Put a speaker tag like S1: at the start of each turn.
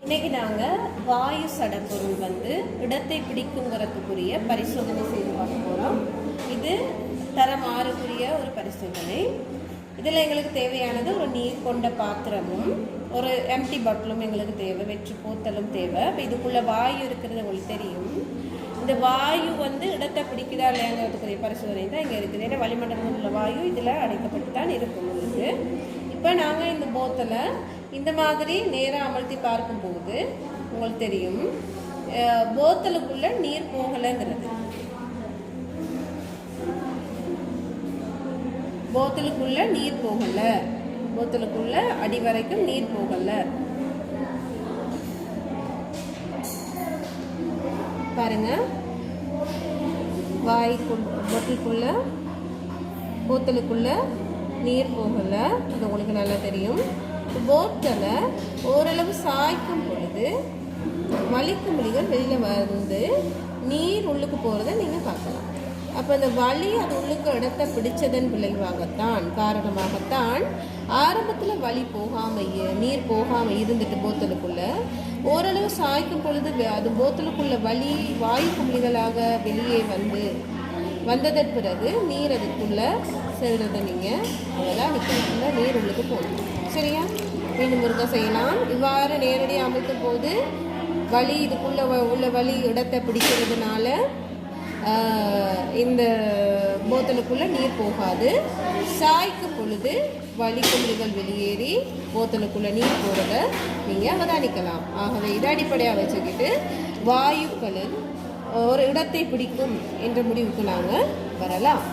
S1: இன்னைக்கு நாங்கள் வாயு சடப்பொருள் இடத்தை பிடிக்குங்கிறதுக்குரிய பரிசோதனை செய்து பார்க்க போகிறோம். இது தரம் 6க்குரிய ஒரு பரிசோதனை. இதில் எங்களுக்கு தேவையானது ஒரு நீர் கொண்ட பாத்திரமும் ஒரு எம்டி பாட்டிலும் எங்களுக்கு தேவை, வெற்று போத்தலும் தேவை. இப்போ இதுக்குள்ளே வாயு இருக்கிறது உங்களுக்கு தெரியும். இந்த வாயு இடத்தை பிடிக்குதா இல்லையாங்கிறதுக்குரிய பரிசோதனை தான் இங்கே இருக்குது. ஏன்னா வளிமண்டலம் உள்ள வாயு இதில் அடைக்கப்பட்டு தான் இருக்கும் உங்களுக்கு. இப்போ நாங்கள் இந்த போத்தலை இந்த மாதிரி நேராக அமர்த்தி பார்க்கும்போது உங்களுக்கு தெரியும் போத்தலுக்குள்ள நீர் போகலைங்கிறது. போத்தலுக்குள்ள நீர் போகல, போத்தலுக்குள்ள அடி வரைக்கும் நீர் போகல. பாருங்க, போத்தலுக்குள்ள போத்தலுக்குள்ள நீர் போகல, அது உங்களுக்கு நல்லா தெரியும். போத்தலை ஓரளவு சாய்க்கும் பொழுது வலிக்கு மொழிகள் வெளியில் நீர் உள்ளுக்கு போகிறத நீங்கள் பார்க்கலாம். அப்போ அந்த வலி அது உள்ளுக்கு இடத்தை பிடிச்சதன் விளைவாகத்தான் காரணமாகத்தான் ஆரம்பத்தில் வலி போகாமல் நீர் போகாமல் இருந்துட்டு போத்தலுக்குள்ளே ஓரளவு சாய்க்கும் பொழுது அது போத்தலுக்குள்ள வலி வாயு குமிழிகளாக வெளியே வந்ததன் பிறகு நீர் அதுக்குள்ளே செல்றதை நீங்கள் அதெல்லாம் நிற்கிறதுக்குள்ள நீர் உள்ளுக்கு போகணும். சரியா? மீண்டும் ஒருக்க செய்யலாம். இவ்வாறு நேரடியாக அமைக்கும் போது வலி இதுக்குள்ள உள்ள வலி இடத்தை பிடிக்கிறதுனால இந்த போத்தலுக்குள்ள நீர் போகாது. சாய்க்கும் பொழுது வலி குமிழிகள் வெளியேறி போத்தலுக்குள்ள நீர் போகிறத நீங்கள் அவதானிக்கலாம். ஆகவே இதை அடிப்படையாக வச்சுக்கிட்டு வாயுக்களில் ஒரு இடத்தை பிடிக்கும் என்ற முடிவுக்கு நாங்கள் வரலாம்.